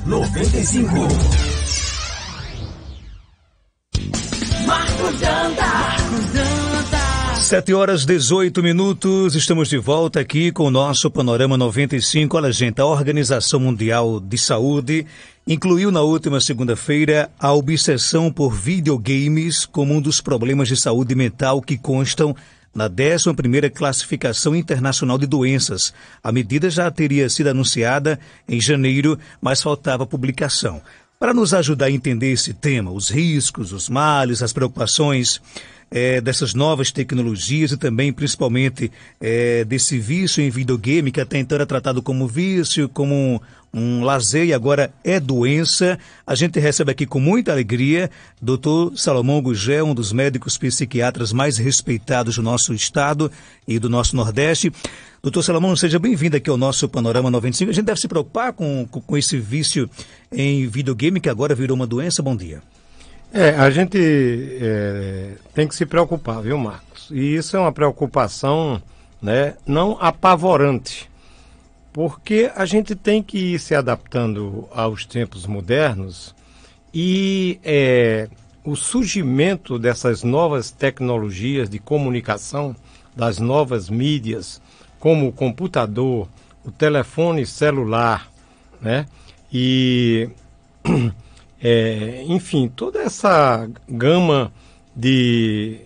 95. Marcos Danta. 7h18, estamos de volta aqui com o nosso Panorama 95. Olha, gente, a Organização Mundial de Saúde incluiu na última segunda-feira a obsessão por videogames como um dos problemas de saúde mental que constam na 11ª Classificação Internacional de Doenças. A medida já teria sido anunciada em janeiro, mas faltava publicação. Para nos ajudar a entender esse tema, os riscos, os males, as preocupações dessas novas tecnologias e também, principalmente, desse vício em videogame, que até então era tratado como vício, como um lazer e agora é doença. A gente recebe aqui com muita alegria Dr. Salomão Gugel, um dos médicos psiquiatras mais respeitados do nosso estado e do nosso Nordeste. Doutor Salomão, seja bem-vindo aqui ao nosso Panorama 95. A gente deve se preocupar com esse vício em videogame que agora virou uma doença. Bom dia. A gente tem que se preocupar, viu, Marcos? E isso é uma preocupação, né, não apavorante, porque a gente tem que ir se adaptando aos tempos modernos e o surgimento dessas novas tecnologias de comunicação, das novas mídias, como o computador, o telefone celular, né, e enfim, toda essa gama de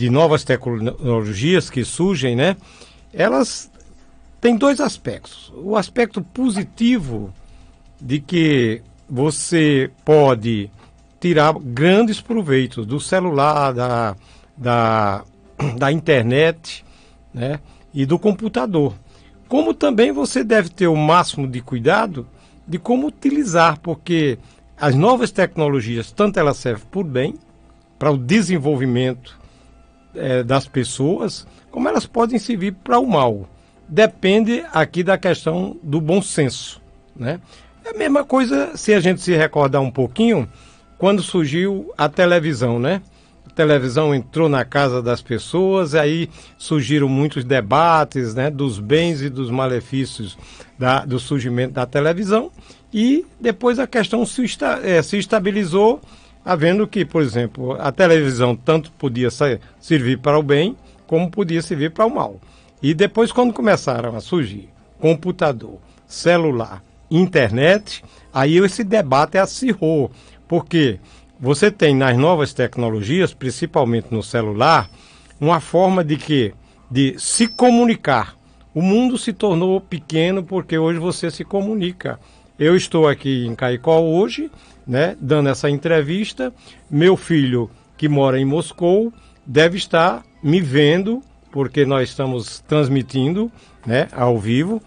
novas tecnologias que surgem, né? Elas têm dois aspectos. O aspecto positivo de que você pode tirar grandes proveitos do celular, da internet, né? E do computador. Como também você deve ter o máximo de cuidado de como utilizar, porque as novas tecnologias, tanto elas servem por bem, para o desenvolvimento das pessoas, como elas podem servir para o mal. Depende aqui da questão do bom senso, né? É a mesma coisa se a gente se recordar um pouquinho, quando surgiu a televisão, né? A televisão entrou na casa das pessoas, aí surgiram muitos debates, né, dos bens e dos malefícios do surgimento da televisão, e depois a questão se estabilizou, havendo que, por exemplo, a televisão tanto podia servir para o bem, como podia servir para o mal. E depois, quando começaram a surgir computador, celular, internet, aí esse debate acirrou, porque você tem nas novas tecnologias, principalmente no celular, uma forma de se comunicar. O mundo se tornou pequeno porque hoje você se comunica. Eu estou aqui em Caicó hoje, né, dando essa entrevista. Meu filho, que mora em Moscou, deve estar me vendo, porque nós estamos transmitindo, né, ao vivo,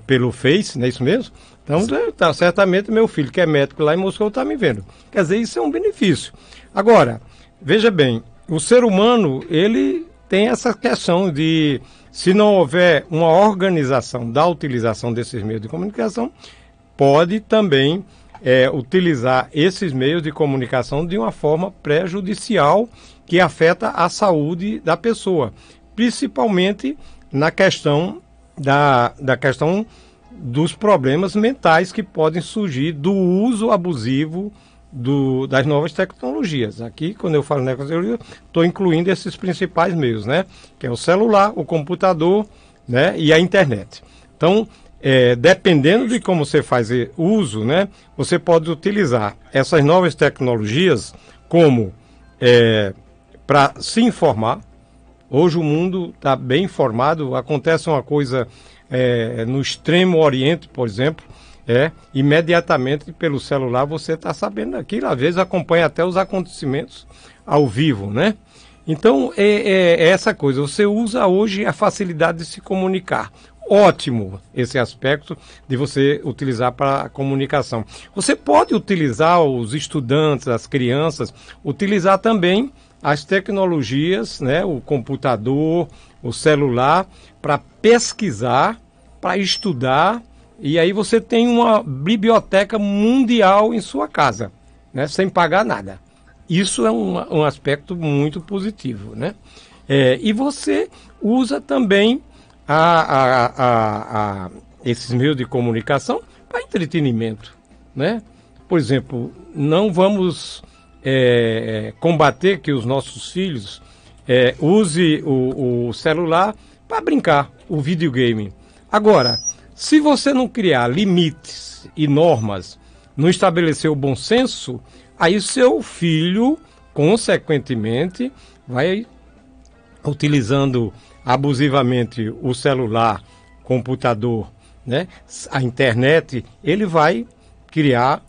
pelo Face, não é isso mesmo? Então, certamente meu filho, que é médico lá em Moscou, está me vendo. Quer dizer, isso é um benefício. Agora, veja bem, o ser humano, ele tem essa questão de, se não houver uma organização da utilização desses meios de comunicação, pode também utilizar esses meios de comunicação de uma forma prejudicial que afeta a saúde da pessoa, principalmente na questão da questão dos problemas mentais que podem surgir do uso abusivo das novas tecnologias. Aqui, quando eu falo tecnologia, estou incluindo esses principais meios, né? Que é o celular, o computador, né? E a internet. Então, dependendo de como você faz uso, né? Você pode utilizar essas novas tecnologias como para se informar. Hoje o mundo está bem informado, acontece uma coisa no Extremo Oriente, por exemplo, imediatamente pelo celular você está sabendo daquilo, às vezes acompanha até os acontecimentos ao vivo, né? Então, é essa coisa, você usa hoje a facilidade de se comunicar. Ótimo esse aspecto de você utilizar para a comunicação. Você pode utilizar, os estudantes, as crianças, utilizar também as tecnologias, né, o computador, o celular, para pesquisar, para estudar, e aí você tem uma biblioteca mundial em sua casa, né, sem pagar nada. Isso é um aspecto muito positivo, né? E você usa também esses meios de comunicação para entretenimento, né? Por exemplo, não vamos combater que os nossos filhos usem o celular para brincar, o videogame. Agora, se você não criar limites e normas, não estabelecer o bom senso, aí seu filho, consequentemente, vai utilizando abusivamente o celular, computador, né, a internet, ele vai criar,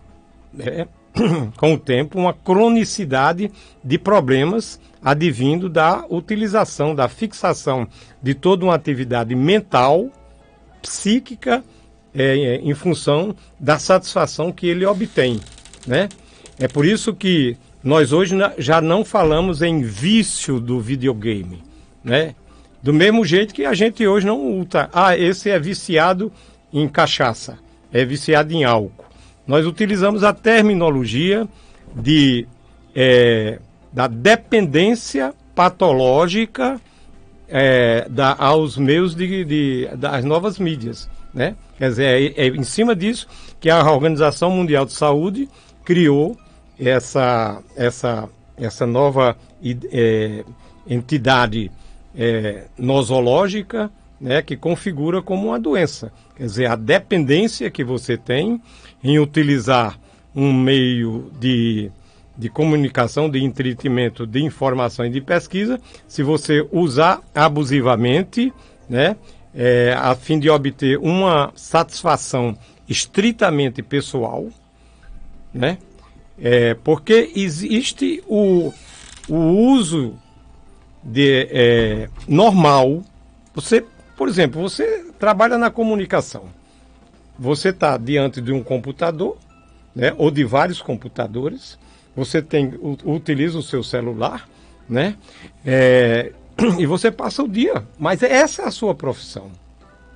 com o tempo, uma cronicidade de problemas advindo da utilização, da fixação de toda uma atividade mental, psíquica, em função da satisfação que ele obtém, né? É por isso que nós hoje já não falamos em vício do videogame, né? Do mesmo jeito que a gente hoje não usa. Esse é viciado em cachaça, é viciado em álcool. Nós utilizamos a terminologia da dependência patológica aos meios das novas mídias, né? Quer dizer, é em cima disso que a Organização Mundial de Saúde criou essa nova entidade nosológica, né, que configura como uma doença. Quer dizer, a dependência que você tem em utilizar um meio de comunicação, de entretenimento, de informação e de pesquisa, se você usar abusivamente, né, a fim de obter uma satisfação estritamente pessoal, né, porque existe o uso normal. Você, por exemplo, você trabalha na comunicação, você está diante de um computador, né, ou de vários computadores, você utiliza o seu celular, né, e você passa o dia, mas essa é a sua profissão,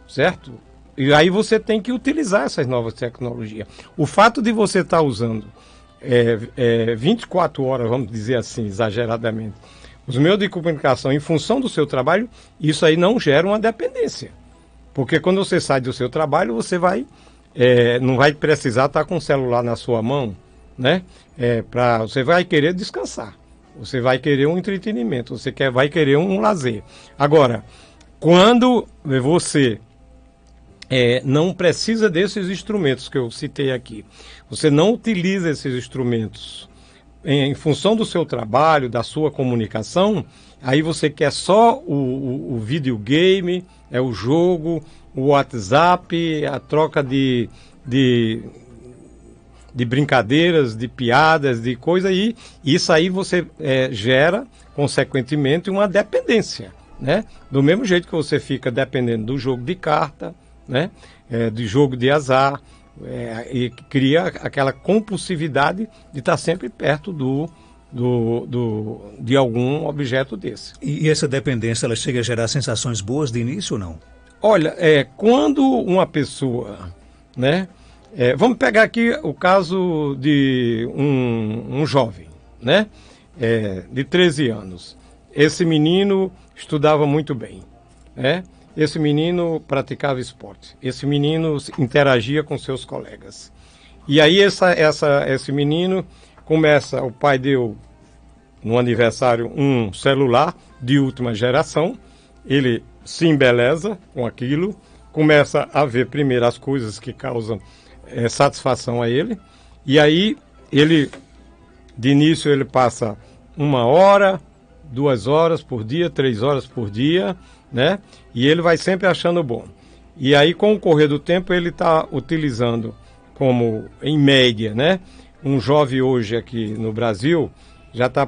certo? E aí você tem que utilizar essas novas tecnologias. O fato de você estar usando 24 horas, vamos dizer assim, exageradamente, os meios de comunicação em função do seu trabalho, isso aí não gera uma dependência. Porque quando você sai do seu trabalho, você não vai precisar estar com o celular na sua mão, né? Você vai querer descansar, você vai querer um entretenimento, vai querer um lazer. Agora, quando você não precisa desses instrumentos que eu citei aqui, você não utiliza esses instrumentos em função do seu trabalho, da sua comunicação, aí você quer só o videogame, o jogo, o WhatsApp, a troca de brincadeiras, de piadas, de coisa, e isso aí você gera, consequentemente, uma dependência, né? Do mesmo jeito que você fica dependendo do jogo de carta, né? Do jogo de azar, e cria aquela compulsividade de estar sempre perto de algum objeto desse. E essa dependência, ela chega a gerar sensações boas de início ou não? Olha, quando uma pessoa, né? Vamos pegar aqui o caso de um jovem, né? De 13 anos. Esse menino estudava muito bem, né? Esse menino praticava esporte. Esse menino interagia com seus colegas. E aí esse menino o pai deu no aniversário um celular de última geração. Ele se embeleza com aquilo, começa a ver primeiro as coisas que causam satisfação a ele. E aí de início ele passa 1 hora, 2 horas por dia, 3 horas por dia, né? E ele vai sempre achando bom. E aí, com o correr do tempo, ele está utilizando como, em média, né? Um jovem hoje aqui no Brasil já está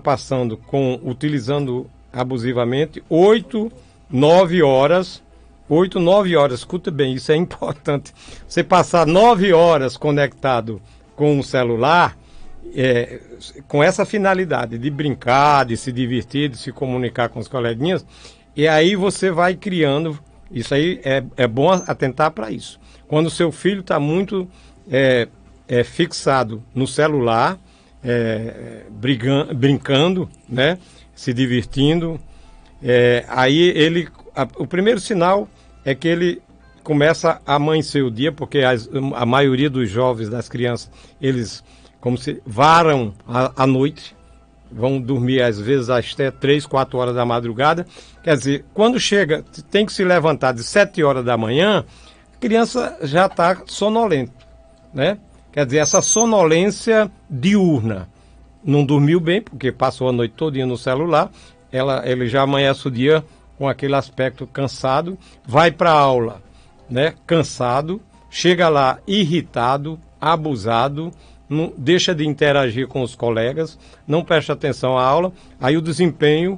utilizando abusivamente 8, 9 horas. 8, 9 horas, escuta bem, isso é importante. Você passar 9 horas conectado com o celular, com essa finalidade de brincar, de se divertir, de se comunicar com os coleguinhas, e aí você vai criando, isso aí é bom atentar para isso. Quando o seu filho está muito fixado no celular, brincando, né, se divertindo, aí o primeiro sinal é que ele começa a amanhecer o dia, porque a maioria dos jovens, das crianças, eles como se varam à noite, vão dormir às vezes até 3, 4 horas da madrugada. Quer dizer, quando chega, tem que se levantar de 7 horas da manhã, a criança já está sonolenta, né? Quer dizer, essa sonolência diurna, não dormiu bem, porque passou a noite todinha no celular, ele já amanhece o dia com aquele aspecto cansado, vai para a aula, né, cansado, chega lá irritado, abusado, não, deixa de interagir com os colegas, não presta atenção à aula, aí o desempenho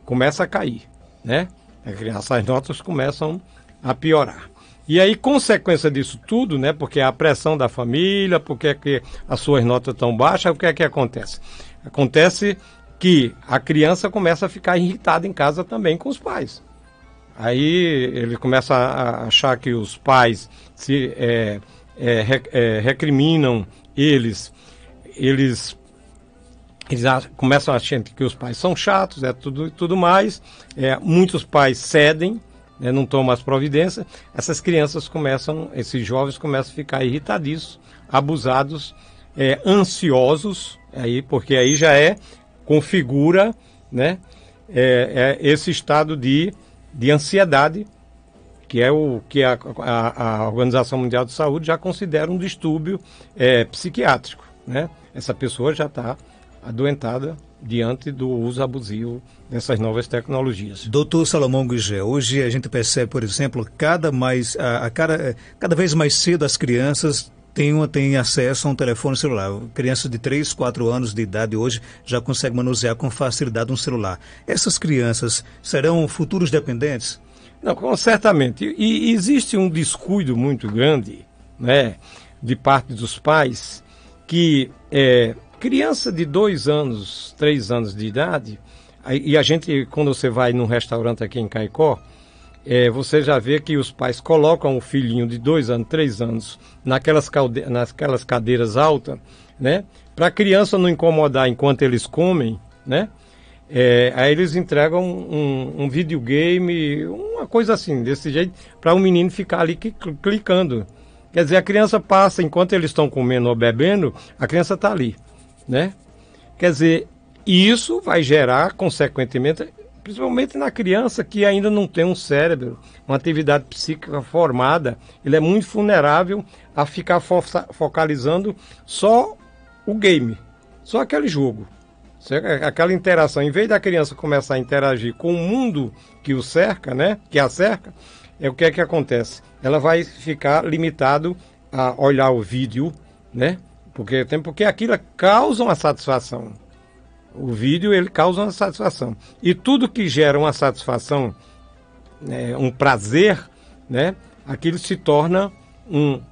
começa a cair, né? As notas começam a piorar. E aí, consequência disso tudo, né, porque a pressão da família, porque é que as suas notas estão baixas, o que é que acontece? Acontece que a criança começa a ficar irritada em casa também com os pais. Aí ele começa a achar que os pais recriminam eles começam a achar que os pais são chatos, tudo mais. Muitos pais cedem, né, não tomam as providências. Esses jovens começam a ficar irritadiços, abusados, ansiosos, porque aí já configura, né, esse estado de ansiedade, que é o que a Organização Mundial de Saúde já considera um distúrbio psiquiátrico, né? Essa pessoa já está adoentada diante do uso abusivo dessas novas tecnologias. Doutor Salomão Gugé, hoje a gente percebe, por exemplo, cada vez mais cedo as crianças têm acesso a um telefone celular. Crianças de 3, 4 anos de idade hoje já conseguem manusear com facilidade um celular. Essas crianças serão futuros dependentes? Não, certamente. E existe um descuido muito grande, né, de parte dos pais, que criança de 2 anos, 3 anos de idade, e a gente, quando você vai num restaurante aqui em Caicó, você já vê que os pais colocam o filhinho de 2 anos, 3 anos naquelas cadeiras altas, né, para a criança não incomodar enquanto eles comem, né? Aí eles entregam um videogame, uma coisa assim, desse jeito, para o menino ficar ali clicando. Quer dizer, a criança passa, enquanto eles estão comendo ou bebendo, a criança está ali, né? Quer dizer, isso vai gerar, consequentemente, principalmente na criança que ainda não tem um cérebro, uma atividade psíquica formada, ele é muito vulnerável a ficar focalizando só o game, só aquele jogo. Aquela interação, em vez da criança começar a interagir com o mundo que o cerca, né, que a cerca, o que é que acontece? Ela vai ficar limitado a olhar o vídeo, né, porque aquilo causa uma satisfação. O vídeo, ele causa uma satisfação. E tudo que gera uma satisfação, um prazer, né, aquilo se torna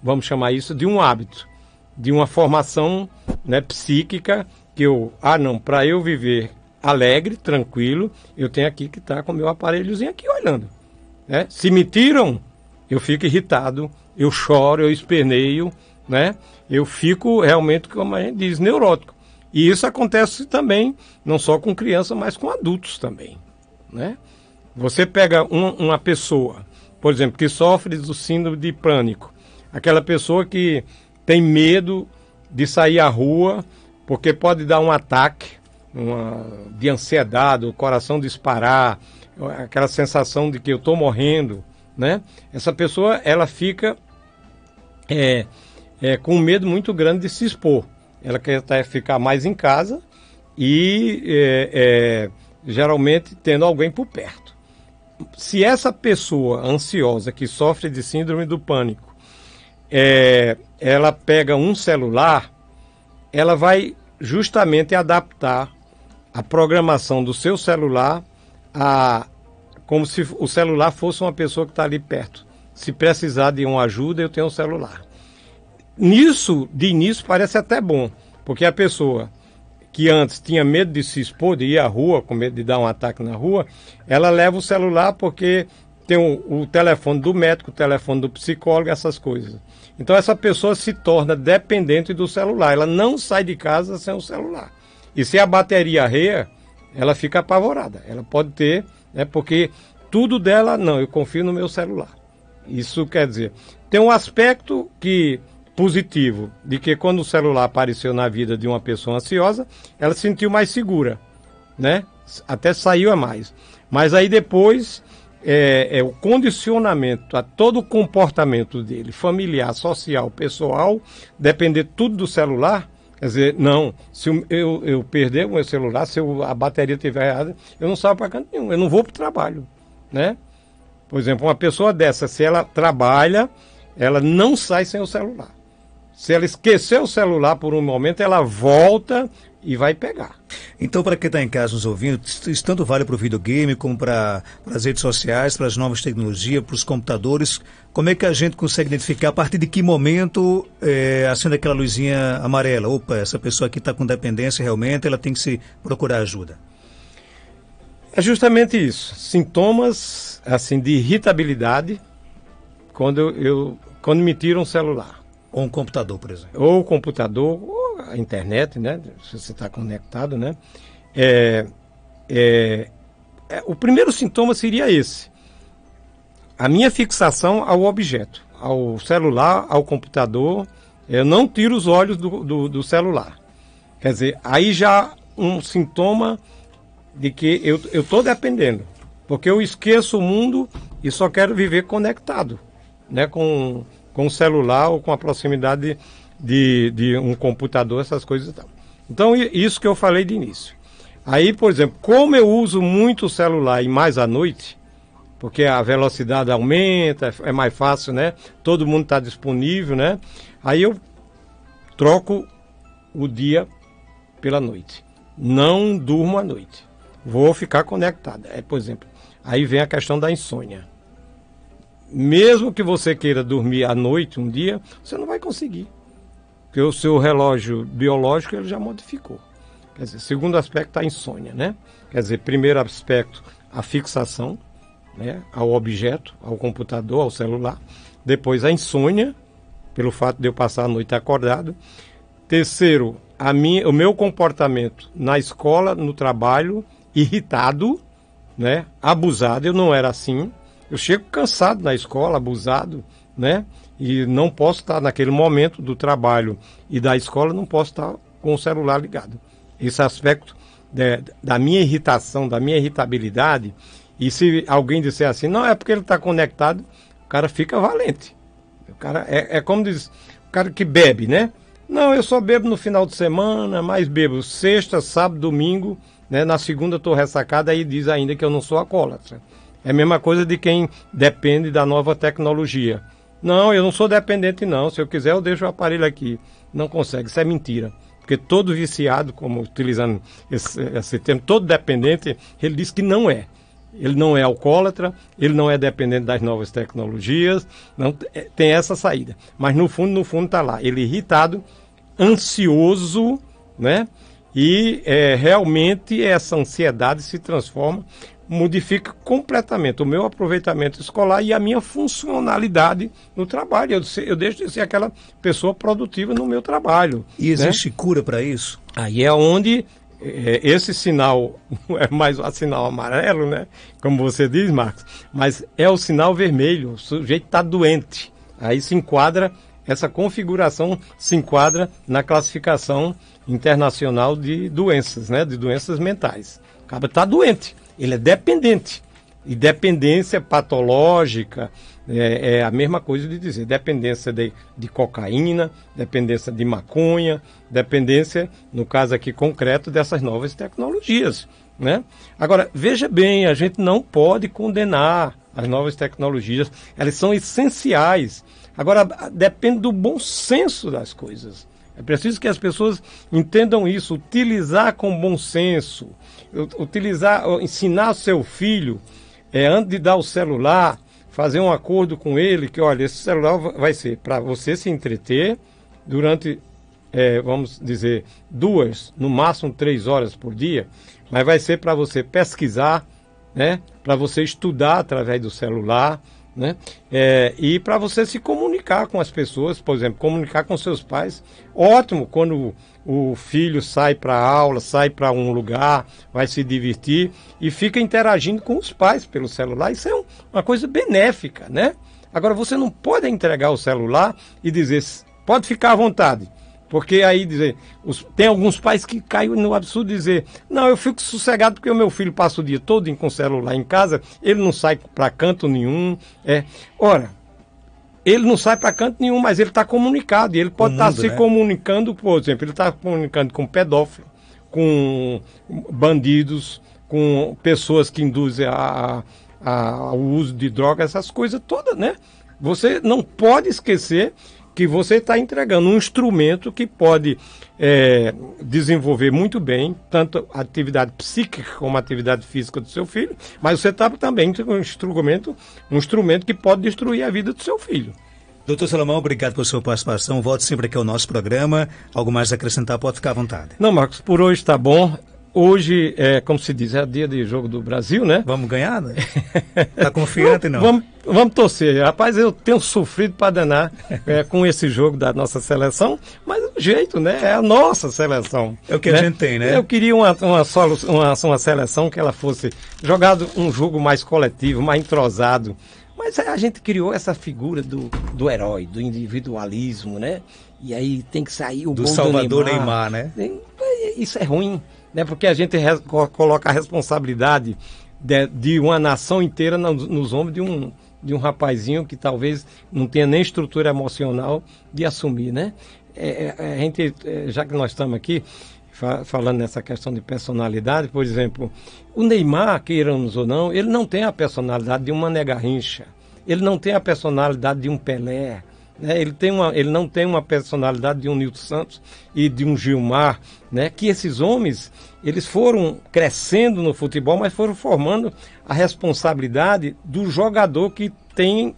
vamos chamar isso de um hábito, de uma formação, né, psíquica, que para eu viver alegre, tranquilo, eu tenho aqui que estar com o meu aparelhozinho aqui olhando, né? Se me tiram, eu fico irritado, eu choro, eu esperneio, né? Eu fico realmente, como a gente diz, neurótico. E isso acontece também, não só com crianças, mas com adultos também, né? Você pega uma pessoa, por exemplo, que sofre do síndrome de pânico, aquela pessoa que tem medo de sair à rua, porque pode dar um ataque de ansiedade, o coração disparar, aquela sensação de que eu estou morrendo, né? Essa pessoa, ela fica com um medo muito grande de se expor. Ela quer ficar mais em casa e geralmente tendo alguém por perto. Se essa pessoa ansiosa que sofre de síndrome do pânico, ela pega um celular, ela vai justamente adaptar a programação do seu celular como se o celular fosse uma pessoa que está ali perto. Se precisar de uma ajuda, eu tenho um celular. De início, parece até bom, porque a pessoa que antes tinha medo de se expor, de ir à rua, com medo de dar um ataque na rua, ela leva o celular porque tem o telefone do médico, o telefone do psicólogo, essas coisas. Então essa pessoa se torna dependente do celular, ela não sai de casa sem o celular. E se a bateria arreia, ela fica apavorada. Ela pode ter, porque tudo dela, não, eu confio no meu celular. Isso quer dizer, tem um aspecto positivo, de que quando o celular apareceu na vida de uma pessoa ansiosa, ela se sentiu mais segura, né? Até saiu a mais. Mas aí depois, o condicionamento a todo o comportamento dele, familiar, social, pessoal, depender tudo do celular. Quer dizer, não, se eu perder o meu celular, se a bateria estiver errada, eu não saio para canto nenhum, eu não vou para o trabalho, né? Por exemplo, uma pessoa dessa, se ela trabalha, ela não sai sem o celular. Se ela esquecer o celular por um momento, ela volta e vai pegar. Então, para quem está em casa nos ouvindo, isso tanto vale para o videogame, como para as redes sociais, para as novas tecnologias, para os computadores. Como é que a gente consegue identificar a partir de que momento acende aquela luzinha amarela? Opa, essa pessoa aqui está com dependência realmente, ela tem que se procurar ajuda. É justamente isso. Sintomas assim, de irritabilidade quando me tiram um celular. Ou um computador, por exemplo. Ou o computador, ou a internet, né? Se você está conectado, né? O primeiro sintoma seria esse. A minha fixação ao objeto, ao celular, ao computador. Eu não tiro os olhos do celular. Quer dizer, aí já um sintoma de que eu estou dependendo. Porque eu esqueço o mundo e só quero viver conectado, né? Com o celular ou com a proximidade de um computador, essas coisas e tal. Então, isso que eu falei de início. Aí, por exemplo, como eu uso muito o celular e mais à noite, porque a velocidade aumenta, é mais fácil, né? Todo mundo está disponível, né? Aí eu troco o dia pela noite. Não durmo à noite. Vou ficar conectado. Por exemplo, aí vem a questão da insônia. Mesmo que você queira dormir à noite, um dia, você não vai conseguir. Porque o seu relógio biológico ele já modificou. Quer dizer, segundo aspecto, a insônia, né? Quer dizer, primeiro aspecto, a fixação, né, ao objeto, ao computador, ao celular. Depois, a insônia, pelo fato de eu passar a noite acordado. Terceiro, o meu comportamento na escola, no trabalho, irritado, né, abusado. Eu não era assim. Eu chego cansado na escola, abusado, né? E não posso estar naquele momento do trabalho e da escola, não posso estar com o celular ligado. Esse aspecto da minha irritação, da minha irritabilidade, e se alguém disser assim, não, é porque ele está conectado, o cara fica valente. O cara como diz, o cara que bebe, né? Não, eu só bebo no final de semana, mas bebo sexta, sábado, domingo, né? Na segunda estou ressacado, aí diz ainda que eu não sou alcoólatra. É a mesma coisa de quem depende da nova tecnologia. Não, eu não sou dependente não. Se eu quiser, eu deixo o aparelho aqui. Não consegue, isso é mentira. Porque todo viciado, como utilizando esse termo, todo dependente, ele diz que não é. Ele não é alcoólatra, ele não é dependente das novas tecnologias, não tem essa saída. Mas no fundo está lá. Ele é irritado, ansioso, né? E realmente essa ansiedade se transforma, modifica completamente o meu aproveitamento escolar e a minha funcionalidade no trabalho. Eu deixo de ser aquela pessoa produtiva no meu trabalho. E existe cura para isso? Aí é onde esse sinal, não é mais o sinal amarelo, né? Como você diz, Marcos, mas é o sinal vermelho, o sujeito está doente. Aí se enquadra, essa configuração se enquadra na classificação internacional de doenças, né? De doenças mentais. O cara está doente. Ele é dependente. E dependência patológica é a mesma coisa de dizer dependência de cocaína, dependência de maconha, dependência, no caso aqui concreto, dessas novas tecnologias, né? Agora, veja bem, a gente não pode condenar as novas tecnologias, elas são essenciais. Agora, depende do bom senso das coisas. É preciso que as pessoas entendam isso, utilizar com bom senso, ensinar o seu filho, antes de dar o celular, fazer um acordo com ele, que olha, esse celular vai ser para você se entreter durante, vamos dizer, 2, no máximo 3 horas por dia, mas vai ser para você pesquisar, né, para você estudar através do celular, né? E para você se comunicar com as pessoas, por exemplo, comunicar com seus pais. Ótimo quando o filho sai para a aula, sai para um lugar, vai se divertir e fica interagindo com os pais pelo celular. Isso é uma coisa benéfica, né? Agora, você não pode entregar o celular e dizer, pode ficar à vontade. Porque aí dizer, tem alguns pais que caem no absurdo de dizer, não, eu fico sossegado porque o meu filho passa o dia todo com o celular em casa, ele não sai para canto nenhum. Ora, ele não sai para canto nenhum, mas ele está comunicado. E ele pode estar se comunicando, por exemplo, ele está comunicando com pedófilo, com bandidos, com pessoas que induzem ao uso de drogas, essas coisas todas, né? Você não pode esquecer que você está entregando um instrumento que pode desenvolver muito bem, tanto a atividade psíquica como a atividade física do seu filho, mas você está também com um instrumento que pode destruir a vida do seu filho. Doutor Salomão, obrigado pela sua participação. Volte sempre aqui ao nosso programa. Algo mais a acrescentar, pode ficar à vontade. Não, Marcos, por hoje está bom. Hoje, como se diz, é dia de jogo do Brasil, né? Vamos ganhar, né? Tá confiante, não? Vamos torcer. Rapaz, eu tenho sofrido para danar com esse jogo da nossa seleção, mas o jeito, né? É a nossa seleção. É o que a gente tem, né? Eu queria uma seleção que ela fosse jogado um jogo mais coletivo, mais entrosado. Mas a gente criou essa figura do herói, do individualismo, né? E aí tem que sair o gol do Salvador Neymar, né? Isso é ruim, né? Porque a gente coloca a responsabilidade de uma nação inteira nos ombros de um rapazinho que talvez não tenha nem estrutura emocional de assumir, né? A gente, já que nós estamos aqui falando nessa questão de personalidade, por exemplo, o Neymar, queiramos ou não, ele não tem a personalidade de um Mané Garrincha, ele não tem a personalidade de um Pelé, né? Ele não tem uma personalidade de um Nilton Santos e de um Gilmar, né? Que esses homens, eles foram crescendo no futebol, mas foram formando a responsabilidade do jogador que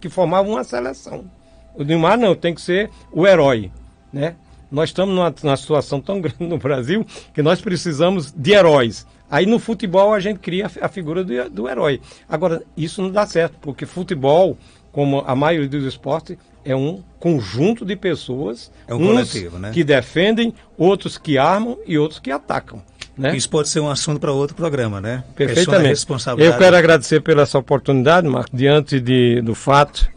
formava uma seleção. O Neymar não, tem que ser o herói, né? Nós estamos numa situação tão grande no Brasil que nós precisamos de heróis. Aí no futebol a gente cria a figura do herói. Agora, isso não dá certo, porque futebol, como a maioria dos esportes, é um conjunto de pessoas, coletivo, né? Que defendem, outros que armam e outros que atacam. Né? Isso pode ser um assunto para outro programa, né? Perfeitamente. Eu quero agradecer pela essa oportunidade, Marcos, diante do fato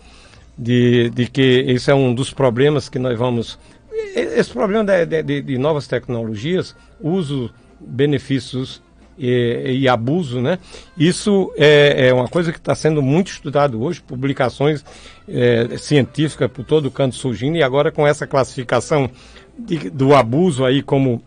de que esse é um dos problemas que nós vamos... Esse problema de novas tecnologias, uso, benefícios e abuso, né? Isso é uma coisa que está sendo muito estudado hoje, publicações científicas por todo canto surgindo, e agora com essa classificação do abuso aí como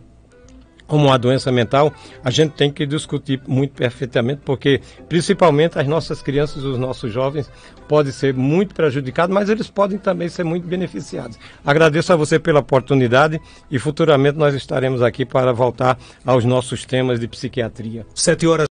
uma doença mental, a gente tem que discutir muito perfeitamente, porque principalmente as nossas crianças e os nossos jovens podem ser muito prejudicados, mas eles podem também ser muito beneficiados. Agradeço a você pela oportunidade e futuramente nós estaremos aqui para voltar aos nossos temas de psiquiatria. 7 horas.